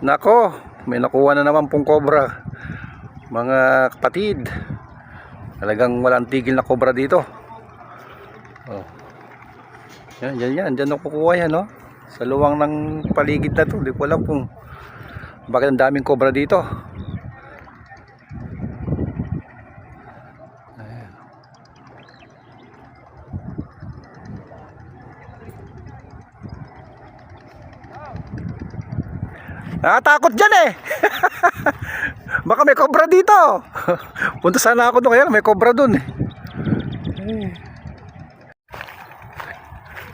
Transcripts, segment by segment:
Nako, may nakuha na naman pong cobra, mga kapatid. Talagang walang tigil na cobra dito. Oh. Yan, dyan nakukuha yan, no? Sa luwang ng paligid na to. Hindi ko alam kung bakit ang daming cobra dito. Ayan. Nakatakot dyan eh. Baka may cobra dito. Punta sana ako doon, kaya may cobra doon eh.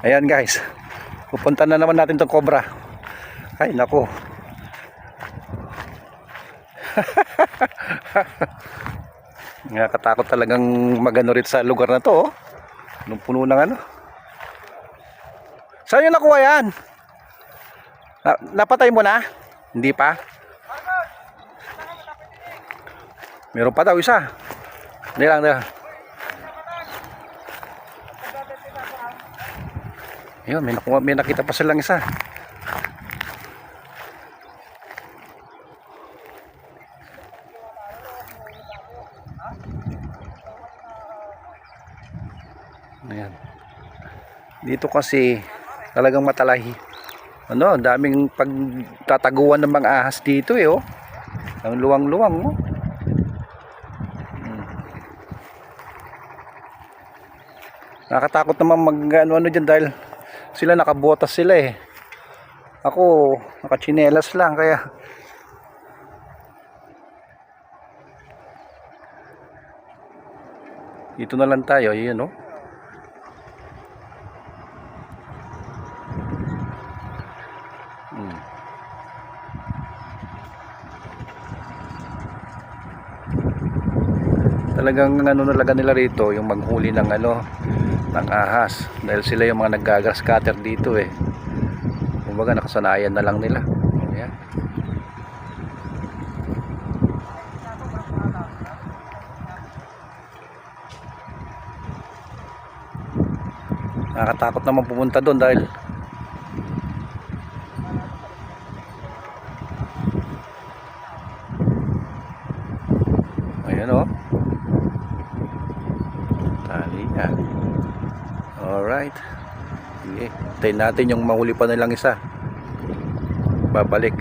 Ayan guys, pupunta na naman natin tong cobra. Ay nako. Nakakatakot talagang magano rin sa lugar na to, oh. Nung puno ng ano. Saan yung nakuha yan? Napatay mo na? Hindi pa? Meron pa daw isa. Hindi lang. Ayun, may nakita pa silang isa. Ayan. Dito kasi talagang matalahi. Ano, daming pagtataguan ng mga ahas dito eh, oh. Ang luwang-luwang, oh. Nakakatakot naman mag-ano dyan dahil sila nakabotas sila eh. Ako nakachinelas lang kaya dito na lang tayo. Ayun, no? Talagang ano nalaga nila rito yung maghuli ng ano ng ahas dahil sila yung mga naggagas cutter dito eh. Kumbaga nakasanayan na lang nila. Ayan. Nakakatakot naman pumunta doon dahil ayan, oh. Tali yan. Alright. Sige, tayo natin yung mahuli pa nilang isa. Babalik.